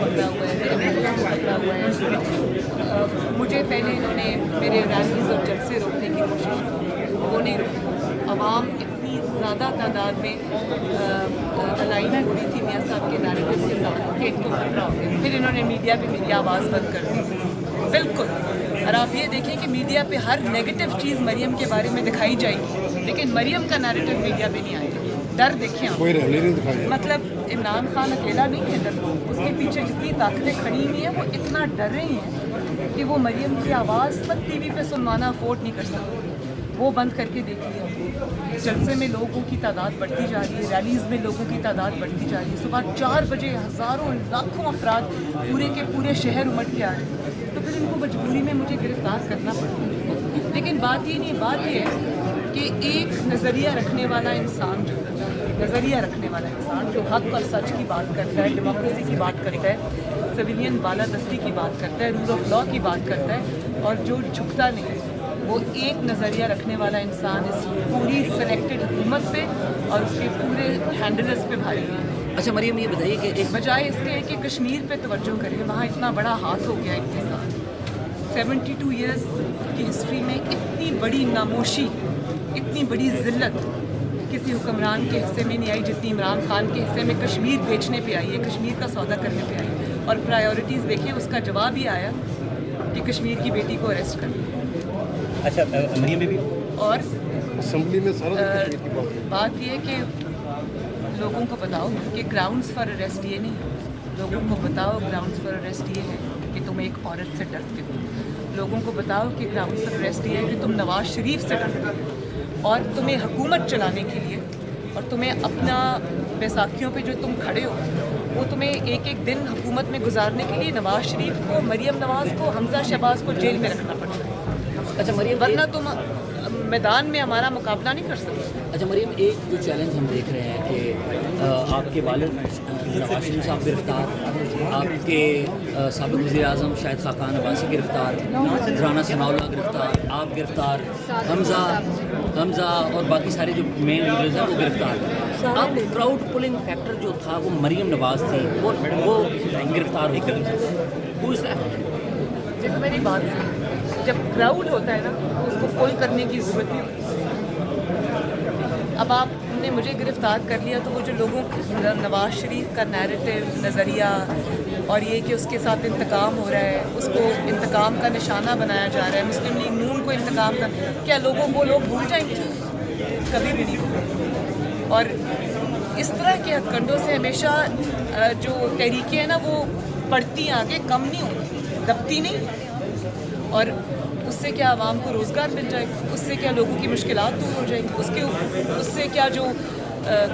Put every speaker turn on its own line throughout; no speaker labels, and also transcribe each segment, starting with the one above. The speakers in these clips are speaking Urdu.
پکڑا ہوا ہے، میرے بیٹوں کو پکڑا ہوا ہے. مجھے پہلے انہوں نے میرے ریلیز اور جلسے روکنے کی کوشش کی، وہ نہیں روکے. عوام اتنی زیادہ تعداد میں الائن ہو رہی تھی میاں صاحب کے نیریٹو کے ساتھ کہ ایک تو خطرہ ہو گیا. پھر انہوں نے میڈیا پہ میری آواز بند کر دی بالکل. اور آپ یہ دیکھیں کہ میڈیا پہ ہر نیگیٹو چیز مریم کے بارے میں دکھائی جائے گی، لیکن مریم کا نیریٹو میڈیا پہ نہیں آئے گا. ڈر دیکھیں آپ،
کوئی ریلی نہیں دکھائی.
مطلب عمران خان اکیلا نہیں ہے ڈر، اس کے پیچھے جتنی طاقتیں کھڑی ہوئی ہیں وہ اتنا ڈر رہی ہیں کہ وہ مریم کی آواز تک ٹی وی پہ سنوانا افورڈ نہیں کر سکتی. وہ بند کر کے دیکھ لیا. جلسے میں لوگوں کی تعداد بڑھتی جا رہی ہے، ریلیز میں لوگوں کی تعداد بڑھتی جا رہی ہے. صبح 4 بجے ہزاروں لاکھوں افراد پورے کے پورے شہر امٹ کے آ رہے ہیں، تو پھر ان کو مجبوری میں مجھے گرفتار کرنا پڑتا. لیکن بات یہ نہیں، بات یہ ہے کہ ایک نظریہ رکھنے والا انسان جو حق اور سچ کی بات کرتا ہے، ڈیموکریسی کی بات کرتا ہے، سویلین بالادستی کی بات کرتا ہے، رول آف لا کی بات کرتا ہے، اور جو جھکتا نہیں، وہ ایک نظریہ رکھنے والا انسان اس پوری سلیکٹڈ حکومت پہ اور اس کے پورے ہینڈلرز پہ بھاری ہے.
اچھا مریم یہ بتائیے کہ ایک
بجائے اس کے کہ کشمیر پہ توجہ کریں، وہاں اتنا بڑا ہاتھ ہو گیا ان کے ساتھ. 72 ایئرس کی ہسٹری میں اتنی بڑی ناموشی، اتنی بڑی ذلت کسی حکمران کے حصے میں نہیں آئی جتنی عمران خان کے حصے میں کشمیر بیچنے پہ آئی ہے، کشمیر کا سودا کرنے پہ آئی ہے. اور پرائیورٹیز دیکھیں، اس کا جواب ہی آیا کہ کشمیر کی بیٹی کو اریسٹ کر لیا.
اچھا مریم بھی
اور
اسمبلی میں سارا کشمیر کی
بات یہ کہ لوگوں کو بتاؤ کہ گراؤنڈز فار اریسٹ یہ نہیں، لوگوں کو بتاؤ گراؤنڈز فار اریسٹ یہ ہے کہ تم ایک عورت سے ڈرتے ہو. لوگوں کو بتاؤ کہ گراؤنڈز فار اریسٹ یہ ہے کہ تم نواز شریف سے ڈرتے ہو، اور تمہیں حکومت چلانے کے لیے اور تمہیں اپنا بیساکھیوں پہ جو تم کھڑے ہو، وہ تمہیں ایک ایک دن حکومت میں گزارنے کے لیے نواز شریف کو، مریم نواز کو، حمزہ شہباز کو جیل میں رکھنا پڑتا ہے.
اچھا مریم
ورنہ تم میدان میں ہمارا مقابلہ نہیں کر سکتے.
اچھا مریم ایک جو چیلنج ہم دیکھ رہے ہیں کہ آپ کے والد نواز شریف صاحب گرفتار، آپ کے سابق وزیر اعظم شاہد خاقان عباسی گرفتار، رانا ثناء اللہ گرفتار، آپ گرفتار، حمزہ اور باقی سارے جو مین لیڈرز ہیں وہ گرفتار. اب کراؤڈ پولنگ فیکٹر جو تھا وہ مریم نواز تھی، وہ گرفتار ہو گئی.
دیکھو میری بات سے، جب کراؤڈ ہوتا ہے نا تو اس کو پول کرنے کی ضرورت نہیں ہوتی. اب آپ نے مجھے گرفتار کر لیا تو وہ جو لوگوں نواز شریف کا نیریٹو، نظریہ، اور یہ کہ اس کے ساتھ انتقام ہو رہا ہے، اس کو انتقام کا نشانہ بنایا جا رہا ہے، مسلم لیگ نون کو انتقام کا، کیا لوگوں کو لوگ بھول جائیں گے؟ کبھی بھی نہیں بھولیں. اور اس طرح کے ہتھ کنڈوں سے ہمیشہ جو تحریکیں ہیں نا وہ بڑھتی آگے، کم نہیں ہوتی، دبتی نہیں. اور اس سے کیا عوام کو روزگار مل جائے گا، اس سے کیا لوگوں کی مشکلات دور ہو جائیں گی، اس سے کیا جو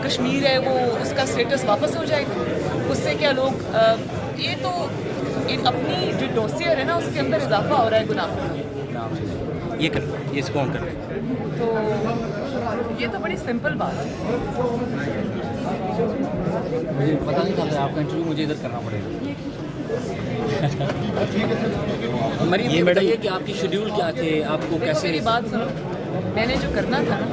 کشمیر ہے وہ اس کا اسٹیٹس واپس ہو جائے گا، اس سے کیا لوگ یہ تو اپنی جو ڈوسیئر ہے نا اس کے اندر اضافہ ہو رہا ہے گناہ کا.
یہ کون کر رہے ہیں؟
تو یہ تو بڑی سمپل بات ہے.
مجھے پتہ نہیں تھا کہ آپ کا انٹرویو مجھے ادھر کرنا پڑے گا. مریم یہ بتائیے کہ آپ کی شیڈیول کیا تھے، آپ کو کیسے؟
میری بات سنو، میں نے جو کرنا تھا نا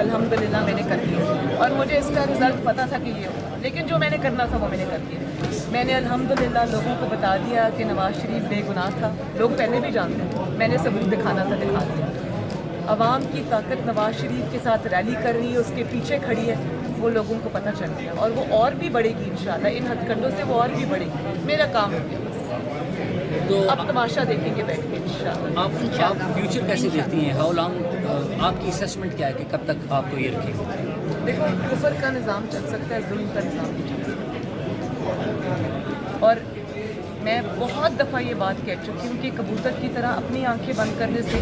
الحمدللہ میں نے کر دیا، اور مجھے اس کا رزلٹ پتہ تھا کہ یہ ہوگا، لیکن جو میں نے کرنا تھا وہ میں نے کر دیا. میں نے الحمدللہ لوگوں کو بتا دیا کہ نواز شریف بے گناہ تھا. لوگ پہلے بھی جانتے ہیں، میں نے ثبوت دکھانا تھا، دکھا دیا. عوام کی طاقت نواز شریف کے ساتھ ریلی کر رہی ہے، اس کے پیچھے کھڑی ہے، وہ لوگوں کو پتہ چل گیا، اور وہ اور بھی بڑھے گی انشاءاللہ. ان ہتھ کنڈوں سے وہ اور بھی بڑھے گی. میرا کام ہو گیا بس.
تو
اب تماشا دیکھیں گے بیٹھ کے انشاءاللہ.
آپ فیوچر کیسے دیکھتی ہیں؟ ہاؤ لانگ آپ کی اسیسمنٹ کیا ہے کہ کب تک آپ کو یہ رکھے گا؟
دیکھو کفر کا نظام چل سکتا ہے، ظلم کا نظام نہیں چل سکتا. اور میں بہت دفعہ یہ بات کہہ چکی ہوں کہ کبوتر کی طرح اپنی آنکھیں بند کرنے سے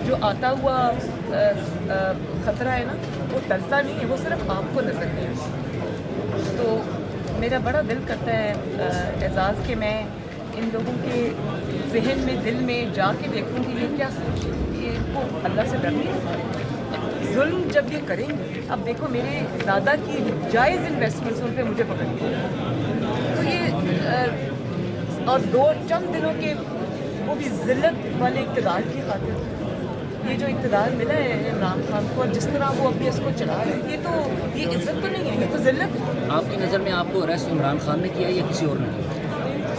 جو آتا ہوا خطرہ ہے نا وہ ٹلتا نہیں ہے، وہ صرف آپ کو نظر نہیں آتا. تو میرا بڑا دل کرتا ہے اعزاز کہ میں ان لوگوں کے ذہن میں، دل میں جا کے دیکھوں کہ یہ کیا سوچ، یہ ان کو اللہ سے ڈر نہیں. ظلم جب یہ کریں گے، اب دیکھو میرے دادا کی جائز انویسٹمنٹس ان پہ مجھے پکڑ گئی، تو یہ اور چند دنوں کے وہ بھی ذلت والے اقتدار کی خاطر، یہ جو اقتدار ملا ہے عمران خان کو اور جس طرح وہ ابھی اس کو چلا رہے ہیں، یہ عزت تو نہیں ہے، یہ تو ذلت ہے.
آپ کی نظر میں آپ کو اریسٹ عمران خان نے کیا یا کسی اور نے کیا؟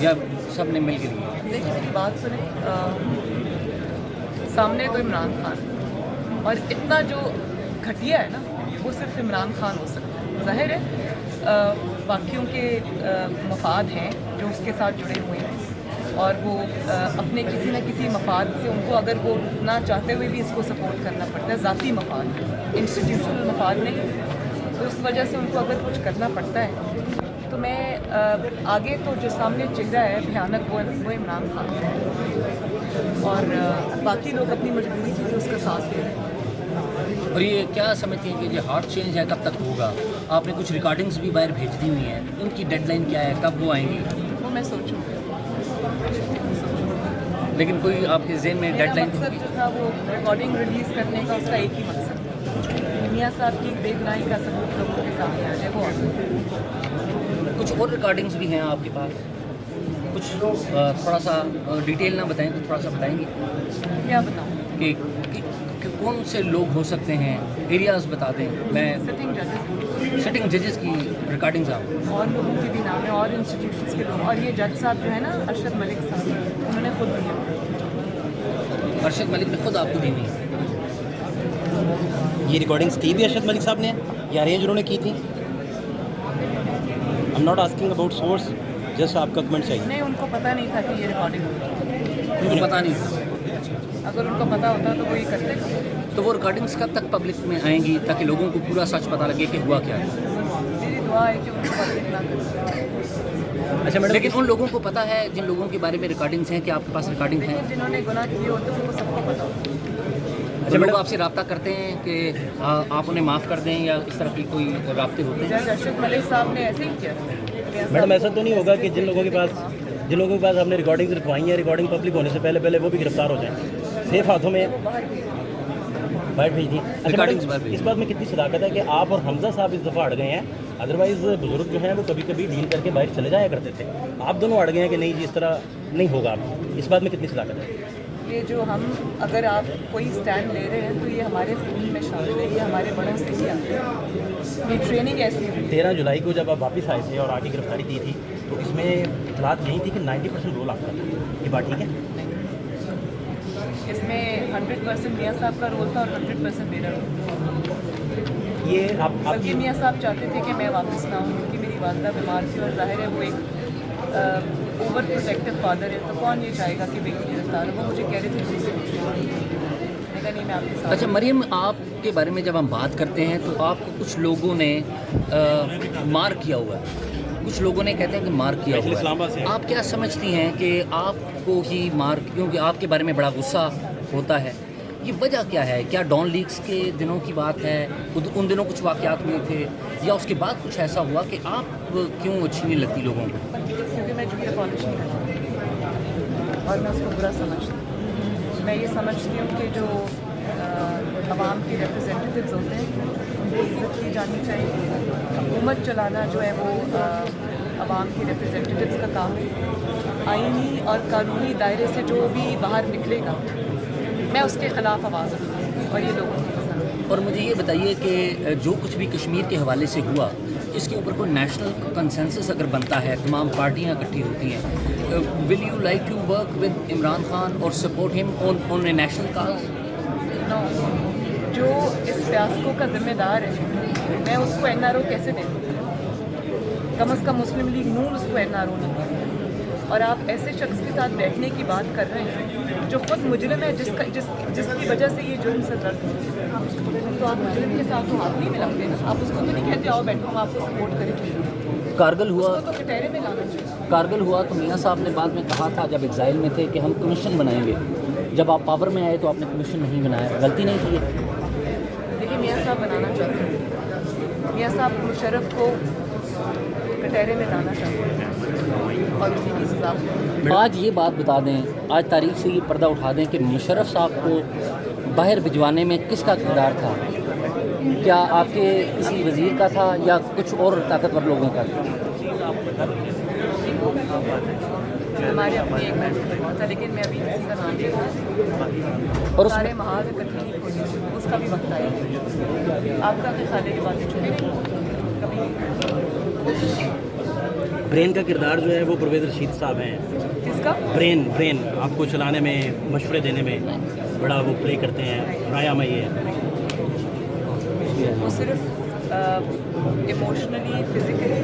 یا سب نے مل کے لیے؟
دیکھیے میری بات سنیں، سامنے تو عمران خان اور اتنا جو گھٹیا ہے نا وہ صرف عمران خان ہو سکتا ہے. ظاہر ہے باقیوں کے مفاد ہیں جو اس کے ساتھ جڑے ہوئے ہیں اور وہ اپنے کسی نہ کسی مفاد سے ان کو اگر وہ نہ چاہتے ہوئے بھی اس کو سپورٹ کرنا پڑتا ہے، ذاتی مفاد انسٹیٹیوشنل مفاد نہیں، تو اس وجہ سے ان کو اگر کچھ کرنا پڑتا ہے تو میں آگے تو جو سامنے چہرہ ہے بھیانک وہ عمران خان ہے اور باقی لوگ اپنی مجبوری کی اس کا ساتھ دے رہے ہیں.
اور یہ کیا سمجھتی ہیں کہ یہ ہارڈ چینج ہے کب تک ہوگا؟ آپ نے کچھ ریکارڈنگز بھی باہر بھیج دی ہوئی ہیں، ان کی ڈیڈ لائن کیا ہے، کب وہ آئیں گی؟
وہ میں سوچوں
لیکن کوئی آپ کے ذہن میں ڈیڈ لائن؟
مقصد جو تھا وہ ریکارڈنگ ریلیز کرنے کا اس کا ایک ہی مقصد میاں صاحب کی بے گناہی کا ثبوت لوگوں کے سامنے آ جائے. وہ
کچھ اور ریکارڈنگز بھی ہیں آپ کے پاس، کچھ تھوڑا سا ڈیٹیل نہ بتائیں تو تھوڑا سا بتائیں گے
کیا بتاؤں؟
کہ کون سے لوگ ہو سکتے ہیں، ایریاز بتا دیں. میں سٹنگ ججز کی ریکارڈنگز آپ
اور لوگوں کے بھی نام ہیں اور انسٹیٹیوشنس کے لوگ، اور یہ جج صاحب جو ہے نا ارشد ملک صاحب، انہوں نے خود دیا.
ارشد ملک نے خود آپ کو دی ہوئی ہیں؟
یہ ریکارڈنگس کی بھی ارشد ملک صاحب نے یا ارینج انہوں نے کی تھی؟ I'm not asking about source, just آپ کا کمنٹ چاہیے.
نہیں، ان کو پتہ نہیں تھا کہ یہ ریکارڈنگ ہوگی.
ان کو پتہ نہیں تھا؟
اگر ان کو پتہ ہوتا تو وہ یہ کرتے.
تو وہ ریکارڈنگز کب تک پبلک میں آئیں گی تاکہ لوگوں کو پورا سچ پتہ لگے کہ ہوا کیا ہے؟
میری دعا ہے کہ ان کو پبلک نہ کرے.
اچھا میڈم،
لیکن ان لوگوں کو پتہ ہے جن لوگوں کے بارے میں ریکارڈنگز ہیں کہ آپ کے پاس ریکارڈنگ ہیں؟
لیکن جنہوں نے گناہ کیے ہوتے ہیں ان کو سب کو پتہ ہوتا ہے.
اچھا، لوگ آپ سے رابطہ کرتے ہیں کہ آپ انہیں معاف کر دیں یا اس طرح کی کوئی رابطے ہوتے ہیں؟
جج ارشد ملک صاحب نے ایسے ہی کیا.
میڈم ایسا تو نہیں ہوگا کہ جن لوگوں کے پاس آپ نے ریکارڈنگز رکھوائی ہیں، ریکارڈنگ پبلک ہونے سے پہلے وہ بھی گرفتار ہو جائیں؟ سیف ہاتھوں میں باہر بھیج دی. اچھا میڈم، اس بات میں کتنی صداقت ہے کہ آپ اور حمزہ صاحب اس دفعہ اڑ گئے ہیں؟ ادروائز بزرگ جو ہیں وہ کبھی کبھی ڈیل کر کے باہر چلے جایا کرتے تھے، آپ دونوں اڑ گئے ہیں کہ نہیں جی اس طرح نہیں ہوگا. اس بات میں کتنی صداقت ہے؟
یہ جو ہم اگر آپ کوئی سٹینڈ لے رہے ہیں تو یہ ہمارے خون میں شامل ہے، یہ ہمارے بڑوں سے ہی آتے ہیں. یہ ٹریننگ ایسی ہوئی.
13 جولائی کو جب آپ واپس آئے تھے اور آ کے گرفتاری کی تھی تو اس میں اطلاعات یہی تھی کہ 90% رول آپ کا تھا، یہ بات ٹھیک ہے؟
اس میں 100% میاں صاحب کا رول تھا اور 100% میرا رول.
یہ آپ
بلکہ میاں صاحب چاہتے تھے کہ میں واپس نہ ہوں کیونکہ میری والدہ بیمار تھی اور ظاہر ہے وہ ایک اوور پروٹیکٹیو فادر ہے، تو کون یہ چاہے گا کہ بیٹی گرفتار ہو. وہ مجھے کہہ رہے تھے مجھ سے میں کہا نہیں، میں آپ کے ساتھ.
اچھا مریم، آپ کے بارے میں جب ہم بات کرتے ہیں تو آپ کو کچھ لوگوں نے مار کیا ہوا ہے، کچھ لوگوں نے کہتے ہیں کہ مار کیا ہوا ہے. آپ کیا سمجھتی ہیں کہ آپ کو ہی مار، کیونکہ آپ کے بارے میں بڑا غصہ ہوتا ہے، یہ وجہ کیا ہے؟ کیا ڈان لیکس کے دنوں کی بات ہے؟ ان دنوں کچھ واقعات ہوئے تھے یا اس کے بعد کچھ ایسا ہوا کہ آپ کیوں اچھی نہیں لگتی لوگوں کو؟
کیونکہ میں جھوٹے پالش نہیں کرتی اور میں اس کو برا سمجھتی ہوں. میں یہ سمجھتی ہوں کہ جو عوام کے ریپرزینٹیوز ہوتے ہیں ان کی عزت کی جانی چاہیے. حکومت چلانا جو ہے وہ عوام کے ریپرزینٹیوز کا کام ہے. آئینی اور قانونی دائرے سے جو بھی باہر نکلے گا میں اس کے خلاف آواز اٹھاؤں اور یہ لوگوں کو پسند ہے.
اور مجھے یہ بتائیے کہ جو کچھ بھی کشمیر کے حوالے سے ہوا اس کے اوپر کوئی نیشنل کنسنسس اگر بنتا ہے، تمام پارٹیاں اکٹھی ہوتی ہیں، will you like to work with Imran Khan اور سپورٹ ہم آن اے نیشنل کاز؟
نو، جو اس فیاسکو کا ذمہ دار ہے میں اس کو این آر او کیسے دیں؟ کم از کم مسلم لیگ نون اس کو این آر او نہیں دے. اور آپ ایسے شخص کے ساتھ بیٹھنے کی بات کر رہے ہیں جو خود مجرم ہے، جس کی وجہ سے یہ جرم سے زد ہے، تو آپ مجرم کے ساتھ تو ہاتھ نہیں ملاتے نا. آپ اس کو تو نہیں کہتے آؤ بیٹھو ہم آپ کو سپورٹ کریں.
کارگل ہوا،
اس کو تو کٹہرے میں لانا چاہیے.
کارگل ہوا تو میاں صاحب نے بعد میں کہا تھا جب ایگزائل میں تھے کہ ہم کمیشن بنائیں گے. جب آپ پاور میں آئے تو آپ نے کمیشن نہیں بنایا، غلطی نہیں کی ہے؟
دیکھیے میاں صاحب بنانا چاہتے ہیں. میاں صاحب مشرف کو کٹہرے میں لانا چاہتے ہیں اور اسی کی سزا.
آج یہ بات بتا دیں، آج تاریخ سے یہ پردہ اٹھا دیں کہ مشرف صاحب کو باہر بھجوانے میں کس کا کردار تھا؟ کیا آپ کے کسی وزیر کا تھا یا کچھ اور طاقتور لوگوں کا تھا؟
ہمارے اپنے ایک میٹر تھا لیکن میں ابھی کسی کا نام نہیں لوں.
اور
سارے محاذ اکٹھے نہیں کھولے، اس کا بھی وقت آئے گا. آپ کا بھی خالے کی باتیں چھوٹی نہیں کبھی.
برین کا کردار جو ہے وہ پرویز رشید صاحب ہیں.
کس کا؟
برین آپ کو چلانے میں مشورے دینے میں بڑا وہ پلے کرتے ہیں. رائے عامہ یہ ہے
وہ صرف ایموشنلی فزیکلی